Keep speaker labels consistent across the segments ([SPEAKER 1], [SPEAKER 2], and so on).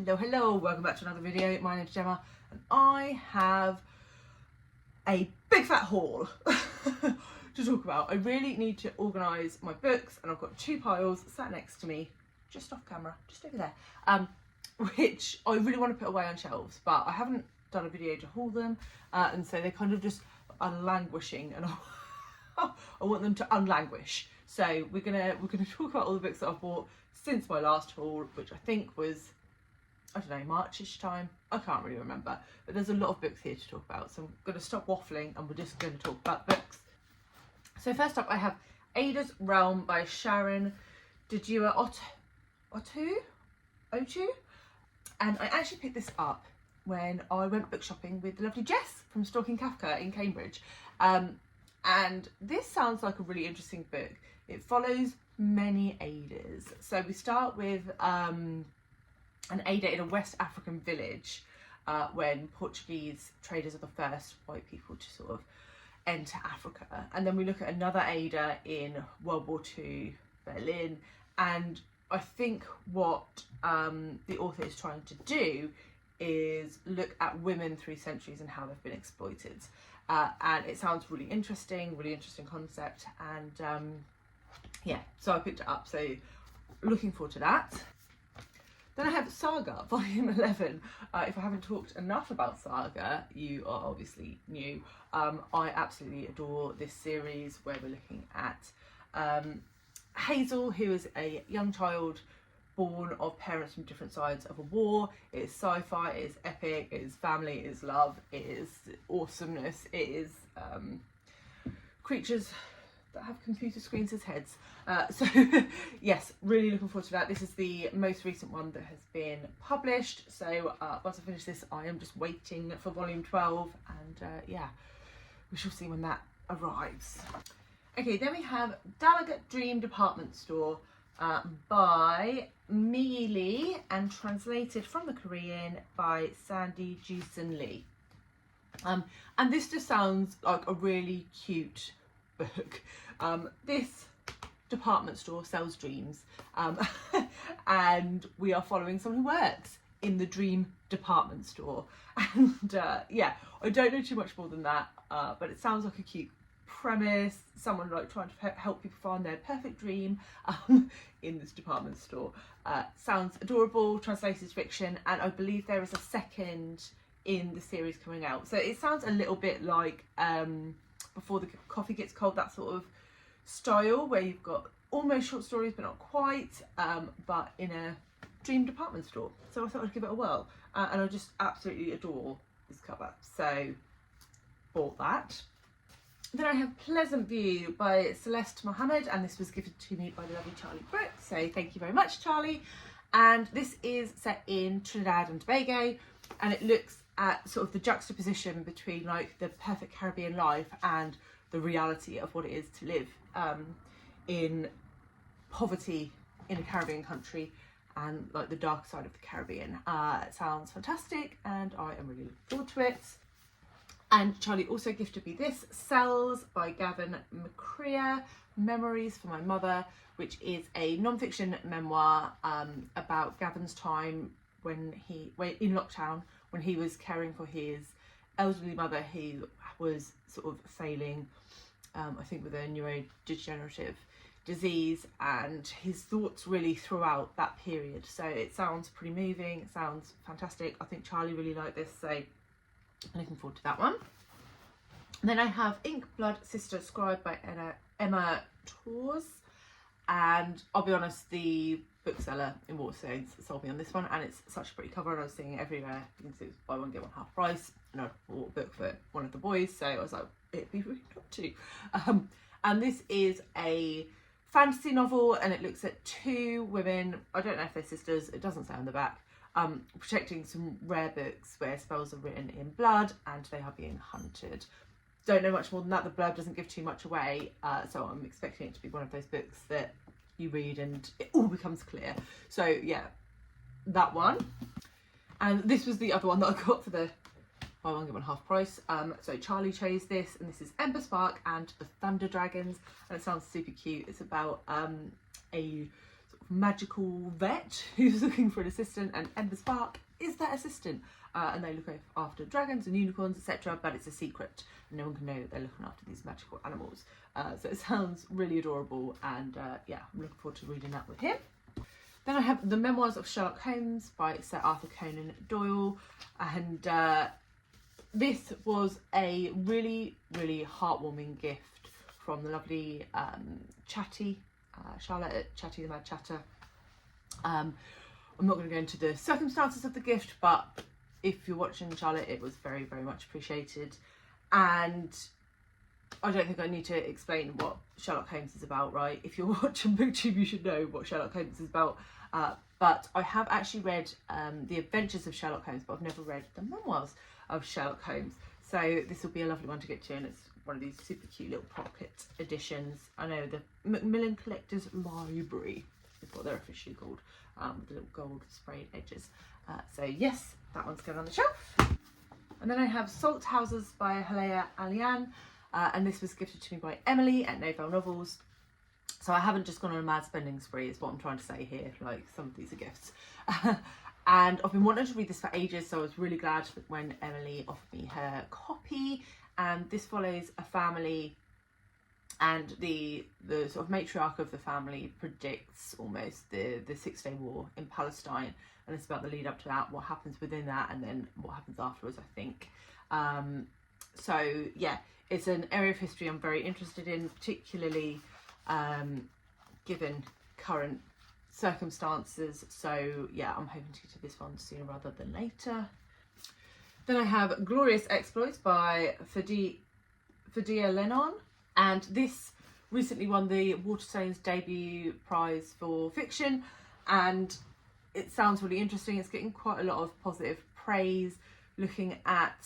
[SPEAKER 1] Hello, welcome back to another video. My name's Gemma and I have a big fat haul to talk about. I really need to organise my books and I've got two piles sat next to me, just off camera, just over there, which I really want to put away on shelves, but I haven't done a video to haul them, and so they're kind of just languishing, and I want them to unlanguish. So we're gonna talk about all the books that I've bought since my last haul, which I think was, I don't know, Marchish time. I can't really remember, but there's a lot of books here to talk about. So I'm going to stop waffling and we're just going to talk about books. So first up, I have Ada's Realm by Sharon, Dodua, Otoo, and I actually picked this up when I went book shopping with the lovely Jess from Stalking Kafka in Cambridge. And this sounds like a really interesting book. It follows many Adas. So we start with an Ada in a West African village when Portuguese traders are the first white people to sort of enter Africa. And then we look at another Ada in World War II Berlin. And I think what the author is trying to do is look at women through centuries and how they've been exploited. And it sounds really interesting concept, and yeah, so I picked it up, so looking forward to that. Then I have Saga, volume 11. If I haven't talked enough about Saga, you are obviously new. I absolutely adore this series where we're looking at Hazel, who is a young child born of parents from different sides of a war. It is sci-fi, it is epic, it is family, it is love, it is awesomeness, it is creatures that have computer screens as heads. So yes, really looking forward to that. This is the most recent one that has been published. So once I finish this, I am just waiting for volume 12, and yeah, we shall see when that arrives. Okay, then we have Dallergut Dream Department Store by Meili and translated from the Korean by Sandy Joosun Lee. And this just sounds like a really cute book. This department store sells dreams, and we are following someone who works in the dream department store. And yeah, I don't know too much more than that, but it sounds like a cute premise, someone like trying to help people find their perfect dream in this department store. Sounds adorable, translated fiction, and I believe there is a second in the series coming out. So it sounds a little bit like Before the Coffee Gets Cold, that sort of style where you've got almost short stories but not quite, but in a dream department store. So I thought I'd give it a whirl, and I just absolutely adore this cover, so bought that. Then I have Pleasantview by Celeste Mohammed, and this was given to me by the lovely Charlie Brooke, so thank you very much, Charlie. And this is set in Trinidad and Tobago, and it looks at sort of the juxtaposition between like the perfect Caribbean life and the reality of what it is to live in poverty in a Caribbean country, and like the dark side of the Caribbean. It sounds fantastic and I am really looking forward to it. And Charlie also gifted me this, Cells by Gavin, McCrea, Memoirs for My Mother, which is a non-fiction memoir about Gavin's time in lockdown, when he was caring for his elderly mother who was sort of failing, I think with a neurodegenerative disease, and his thoughts really throughout that period. So it sounds pretty moving, it sounds fantastic. I think Charlie really liked this, so I'm looking forward to that one. And then I have Ink Blood Sister Scribe by Emma Torzs, and I'll be honest, the bookseller in Waterstones sold me on this one, and it's such a pretty cover, and I was seeing it everywhere. You can see it's buy one get one half price, and I bought a book for one of the boys, so I was like, it'd be really good too. And this is a fantasy novel, and it looks at two women, I don't know if they're sisters, it doesn't say on the back, protecting some rare books where spells are written in blood and they are being hunted. Don't know much more than that. The blurb doesn't give too much away, so I'm expecting it to be one of those books that you read and it all becomes clear. So yeah, that one. And this was the other one that I got for the buy one get one half price. So Charlie chose this, and this is Ember Spark and the Thunder Dragons, and it sounds super cute. It's about a magical vet who's looking for an assistant, and Ember Spark is that assistant. And they look after dragons and unicorns, etc. But it's a secret, and no one can know that they're looking after these magical animals. So it sounds really adorable, and yeah, I'm looking forward to reading that with him. Then I have The Memoirs of Sherlock Holmes by Sir Arthur Conan Doyle, and this was a really, really heartwarming gift from the lovely Chatty, Charlotte at Chatty the Mad Chatter. I'm not going to go into the circumstances of the gift, but if you're watching, Charlotte, it was very, very much appreciated. And I don't think I need to explain what Sherlock Holmes is about, right? If you're watching BookTube, you should know what Sherlock Holmes is about. But I have actually read The Adventures of Sherlock Holmes, but I've never read The Memoirs of Sherlock Holmes. So this will be a lovely one to get to, and it's one of these super cute little pocket editions. I know, the Macmillan Collector's Library is what they're officially called, with the little gold sprayed edges. So yes, that one's going on the shelf. And then I have Salt Houses by Hala Alyan, and this was gifted to me by Emily at Novel Novels. So I haven't just gone on a mad spending spree, is what I'm trying to say here. Like, some of these are gifts. And I've been wanting to read this for ages, so I was really glad when Emily offered me her copy. And this follows a family, and the sort of matriarch of the family predicts almost the Six-Day War in Palestine, and it's about the lead up to that, what happens within that, and then what happens afterwards, I think. So yeah, it's an area of history I'm very interested in, particularly given current circumstances. So yeah, I'm hoping to get to this one sooner rather than later. Then I have Glorious Exploits by Ferdia Lennon, and this recently won the Waterstones debut prize for fiction, and it sounds really interesting. It's getting quite a lot of positive praise, looking at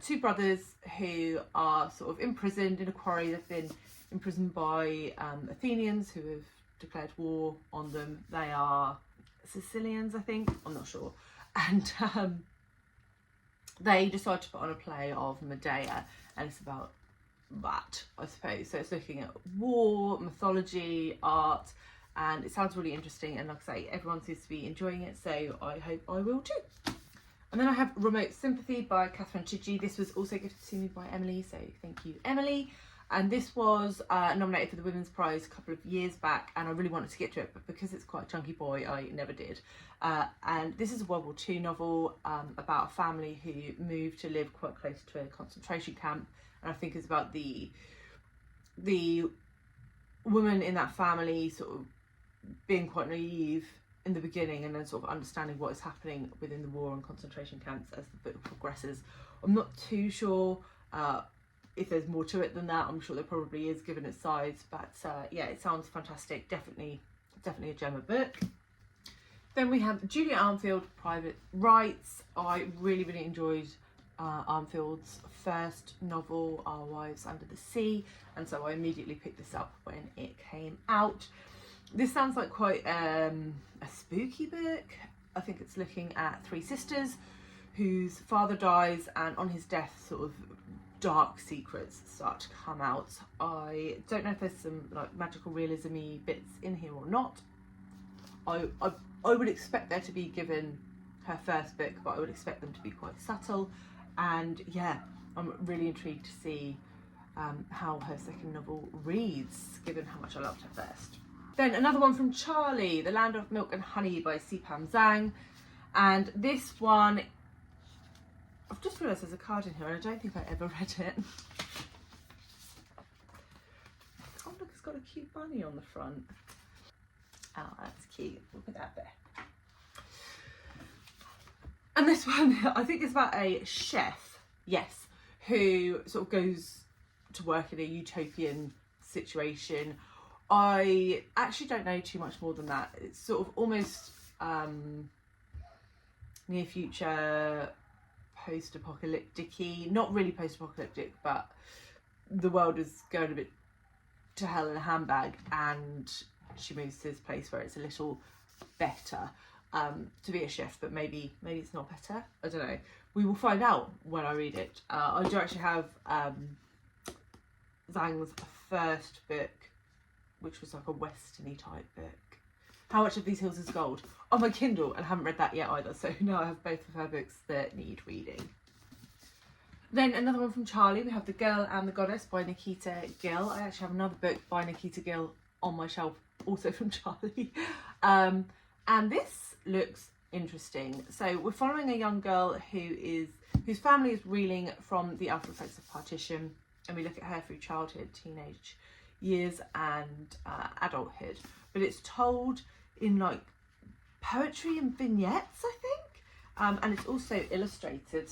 [SPEAKER 1] two brothers who are sort of imprisoned in a quarry. They've been imprisoned by Athenians who have declared war on them. They are Sicilians, I think, I'm not sure. And they decide to put on a play of Medea, and it's about that, I suppose. So it's looking at war, mythology, art, and it sounds really interesting. And like I say, everyone seems to be enjoying it, so I hope I will too. And then I have Remote Sympathy by Catherine Chidgey. This was also gifted to me by Emily, so thank you, Emily. And this was nominated for the Women's Prize a couple of years back, and I really wanted to get to it, but because it's quite a chunky boy, I never did. And this is a World War II novel about a family who moved to live quite close to a concentration camp, and I think it's about the woman in that family sort of being quite naive in the beginning, and then sort of understanding what is happening within the war and concentration camps as the book progresses. I'm not too sure if there's more to it than that. I'm sure there probably is, given its size, but yeah, it sounds fantastic. Definitely a gem of book. Then we have Julia Armfield, Private Rites. I really enjoyed Armfield's first novel, Our Wives Under the Sea, and so I immediately picked this up when it came out. This sounds like quite a spooky book. I think it's looking at three sisters whose father dies, and on his death sort of dark secrets start to come out. I don't know if there's some like magical realism-y bits in here or not. I would expect there to be, given her first book, but I would expect them to be quite subtle. And yeah, I'm really intrigued to see how her second novel reads, given how much I loved her first. Then another one from Charlie, The Land of Milk and Honey by Sipam Zhang. And this one, I've just realised there's a card in here and I don't think I ever read it. Oh look, it's got a cute bunny on the front. Oh, that's cute. We'll put that there. And this one, I think it's about a chef, yes, who sort of goes to work in a utopian situation. I actually don't know too much more than that. It's sort of almost near future, post-apocalyptic-y. Not really post-apocalyptic, but the world is going a bit to hell in a handbag, and she moves to this place where it's a little better to be a chef, but maybe it's not better. I don't know. We will find out when I read it. I do actually have Zhang's first book, which was like a westerny type book. How Much of These Hills is Gold on my Kindle, and I haven't read that yet either, so now I have both of her books that need reading. Then another one from Charlie, we have The Girl and the Goddess by Nikita Gill. I actually have another book by Nikita Gill on my shelf, also from Charlie. And this looks interesting. So we're following a young girl whose family is reeling from the after effects of partition, and we look at her through childhood, teenage years and adulthood. But it's told in like poetry and vignettes, I think, and it's also illustrated.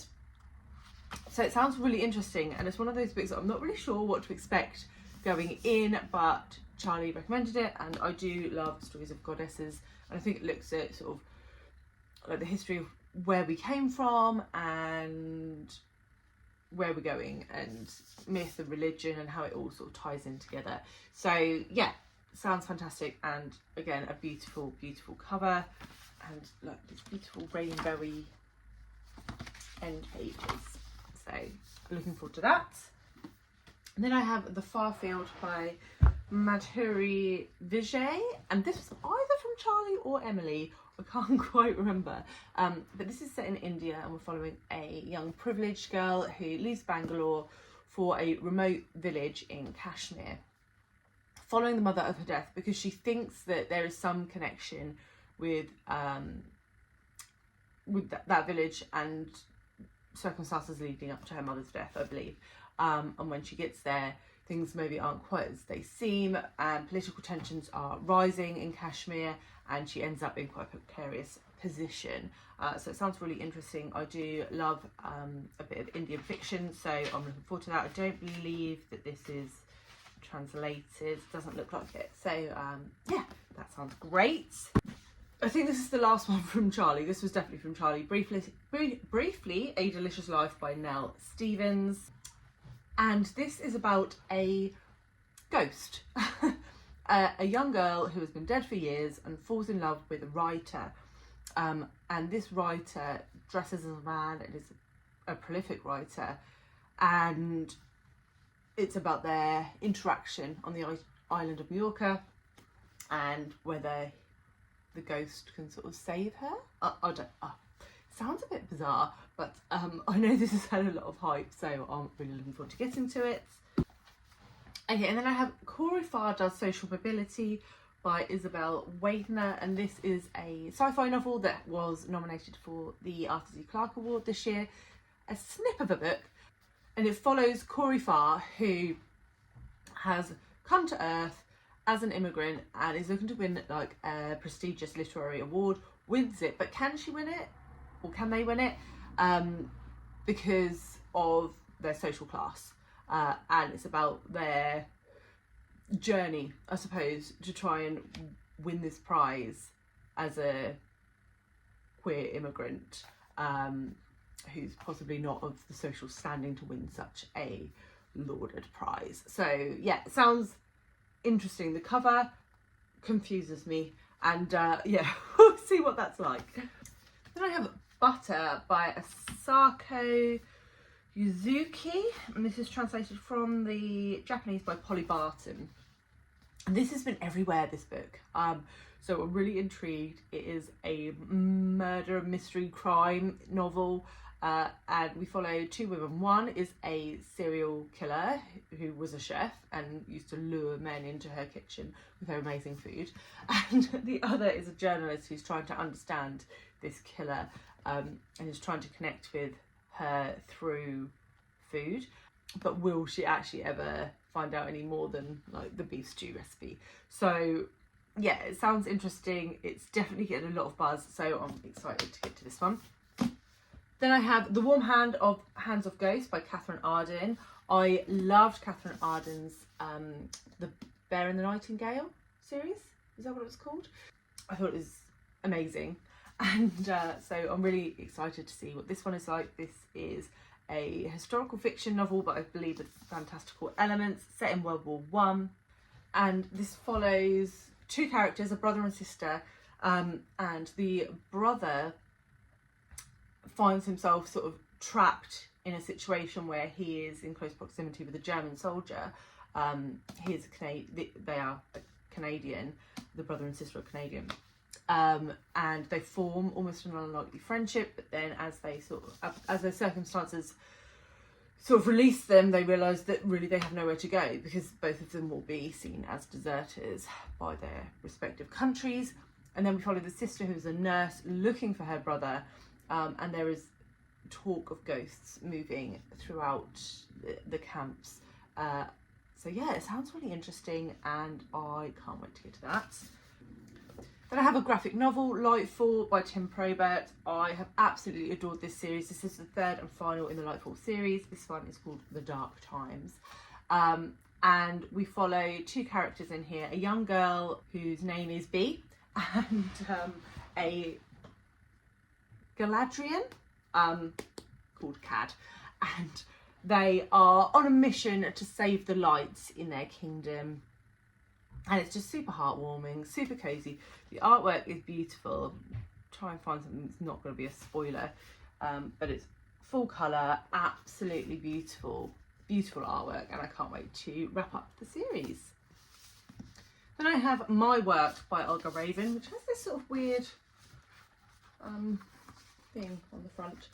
[SPEAKER 1] So it sounds really interesting, and it's one of those books that I'm not really sure what to expect going in, but Charlie recommended it, and I do love stories of goddesses, and I think it looks at sort of like the history of where we came from and where we're going, and myth and religion and how it all sort of ties in together. So yeah, sounds fantastic, and again a beautiful cover, and like these beautiful rainbowy end pages. So looking forward to that. And then I have The Far Field by Madhuri Vijay, and this was either from Charlie or Emily, I can't quite remember, but this is set in India, and we're following a young privileged girl who leaves Bangalore for a remote village in Kashmir, following the mother of her death because she thinks that there is some connection with that village and circumstances leading up to her mother's death, I believe. And when she gets there, things maybe aren't quite as they seem, and political tensions are rising in Kashmir, and she ends up in quite a precarious position. So it sounds really interesting. I do love a bit of Indian fiction, so I'm looking forward to that. I don't believe that this is translated, doesn't look like it. So yeah, that sounds great. I think this is the last one from Charlie. This was definitely from Charlie. Briefly, A Delicious Life by Nell Stevens. And this is about a ghost. A young girl who has been dead for years and falls in love with a writer. And this writer dresses as a man and is a prolific writer. And it's about their interaction on the island of Mallorca and whether the ghost can sort of save her. I don't. Sounds a bit bizarre, but I know this has had a lot of hype, so I'm really looking forward to getting to it. Okay, and then I have Corey Farr Does Social Mobility by Isabel Wadner, and this is a sci-fi novel that was nominated for the Arthur C. Clarke Award this year. A snip of a book, and it follows Corey Farr, who has come to Earth as an immigrant and is looking to win like a prestigious literary award, wins it, but can she win it? Or can they win it? Because of their social class. And it's about their journey, I suppose, to try and win this prize as a queer immigrant who's possibly not of the social standing to win such a lauded prize. So yeah, it sounds interesting. The cover confuses me, and yeah, we'll see what that's like. Then I have Butter by Asako Yuzuki, and this is translated from the Japanese by Polly Barton. And this has been everywhere, this book. So I'm really intrigued. It is a murder, mystery, crime novel, and we follow two women. One is a serial killer who was a chef and used to lure men into her kitchen with her amazing food, and the other is a journalist who's trying to understand this killer and is trying to connect with her through food. But will she actually ever find out any more than like the beef stew recipe? So yeah, it sounds interesting. It's definitely getting a lot of buzz, so I'm excited to get to this one. Then I have The Warm Hands of Ghosts by Catherine Arden. I loved Catherine Arden's The Bear and the Nightingale series. Is that what it was called? I thought it was amazing. And so I'm really excited to see what this one is like. This is a historical fiction novel, but I believe with fantastical elements, set in World War I. And this follows two characters, a brother and sister, and the brother finds himself sort of trapped in a situation where he is in close proximity with a German soldier. They are Canadian, the brother and sister are Canadian, and they form almost an unlikely friendship, but then as their circumstances sort of release them, they realise that really they have nowhere to go, because both of them will be seen as deserters by their respective countries. And then we follow the sister, who's a nurse looking for her brother, and there is talk of ghosts moving throughout the camps. So yeah, it sounds really interesting, and I can't wait to get to that. Then I have a graphic novel, Lightfall by Tim Probert. I have absolutely adored this series. This is the third and final in the Lightfall series. This one is called The Dark Times. And we follow two characters in here, a young girl whose name is Bee, and a Galadrian called Cad. And they are on a mission to save the lights in their kingdom. And it's just super heartwarming, super cozy. The artwork is beautiful. Try and find something that's not going to be a spoiler. But it's full colour, absolutely beautiful, beautiful artwork. And I can't wait to wrap up the series. Then I have My Work by Olga Raven, which has this sort of weird thing on the front.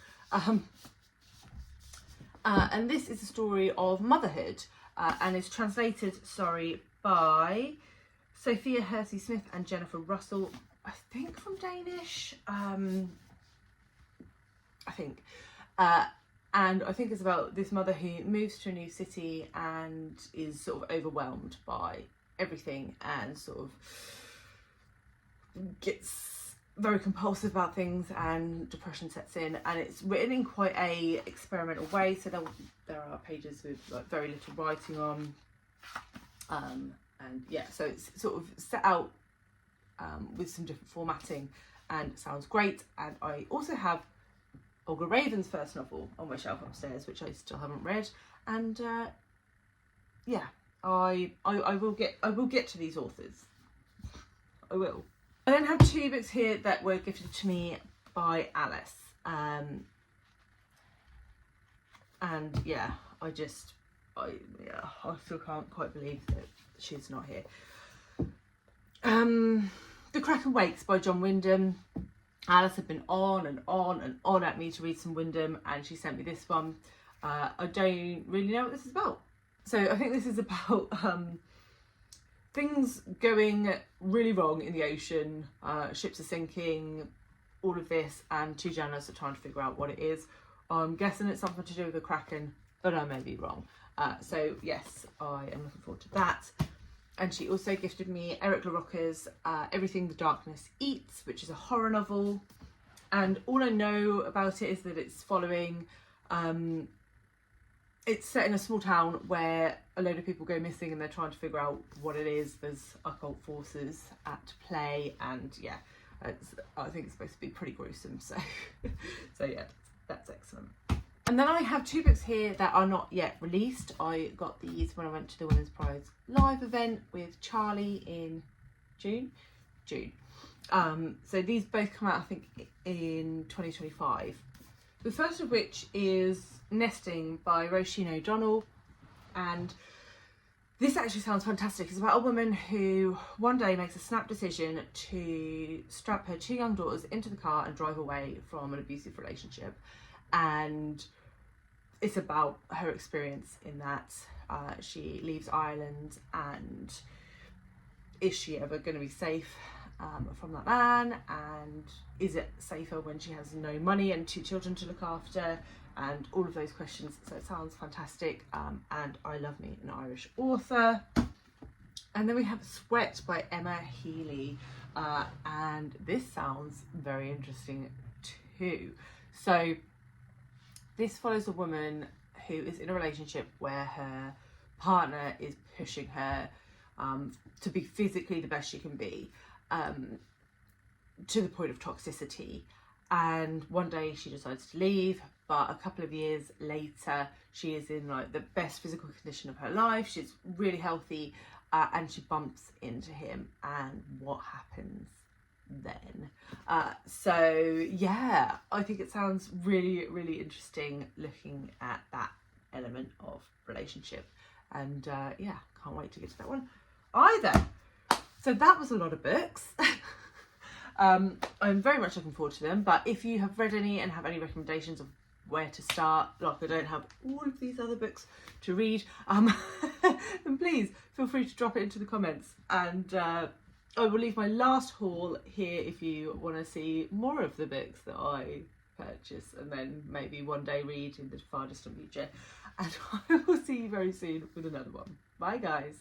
[SPEAKER 1] And this is a story of motherhood, and is translated, by Sophia Hersey Smith and Jennifer Russell, I think from Danish. I think. And I think it's about this mother who moves to a new city and is sort of overwhelmed by everything, and sort of gets very compulsive about things, and depression sets in, and it's written in quite a experimental way. So there are pages with like very little writing on. And yeah, so it's sort of set out with some different formatting, and it sounds great. And I also have Olga Raven's first novel on my shelf upstairs, which I still haven't read. And yeah, I will get to these authors. I will. I then have two books here that were gifted to me by Alice. And yeah, I still can't quite believe that she's not here. The Kraken Wakes by John Wyndham. Alice had been on and on and on at me to read some Wyndham, and she sent me this one. I don't really know what this is about. So I think this is about things going really wrong in the ocean, ships are sinking, all of this, and two journalists are trying to figure out what it is. I'm guessing it's something to do with the Kraken, but I may be wrong. So yes, I am looking forward to that. And she also gifted me Eric LaRocca's Everything the Darkness Eats, which is a horror novel. And all I know about it is that it's following, it's set in a small town where a load of people go missing and they're trying to figure out what it is. There's occult forces at play, and yeah, I think it's supposed to be pretty gruesome. So, so yeah, that's excellent. And then I have two books here that are not yet released. I got these when I went to the Women's Prize live event with Charlie in June. So these both come out, I think, in 2025. The first of which is Nesting by Roisin O'Donnell. And this actually sounds fantastic. It's about a woman who one day makes a snap decision to strap her two young daughters into the car and drive away from an abusive relationship. And it's about her experience in that. She leaves Ireland, and is she ever going to be safe from that man? And is it safer when she has no money and two children to look after? And all of those questions. So it sounds fantastic. And I love me an Irish author. And then we have Sweat by Emma Healy. And this sounds very interesting too. So this follows a woman who is in a relationship where her partner is pushing her to be physically the best she can be, to the point of toxicity. And one day she decides to leave, but a couple of years later she is in like the best physical condition of her life. She's really healthy, and she bumps into him, and what happens then? So yeah, I think it sounds really, really interesting looking at that element of relationship, and yeah, can't wait to get to that one either. So that was a lot of books. I'm very much looking forward to them, but if you have read any and have any recommendations of where to start, like I don't have all of these other books to read, then please feel free to drop it into the comments, and I will leave my last haul here if you want to see more of the books that I purchase and then maybe one day read in the far distant future. And I will see you very soon with another one. Bye guys.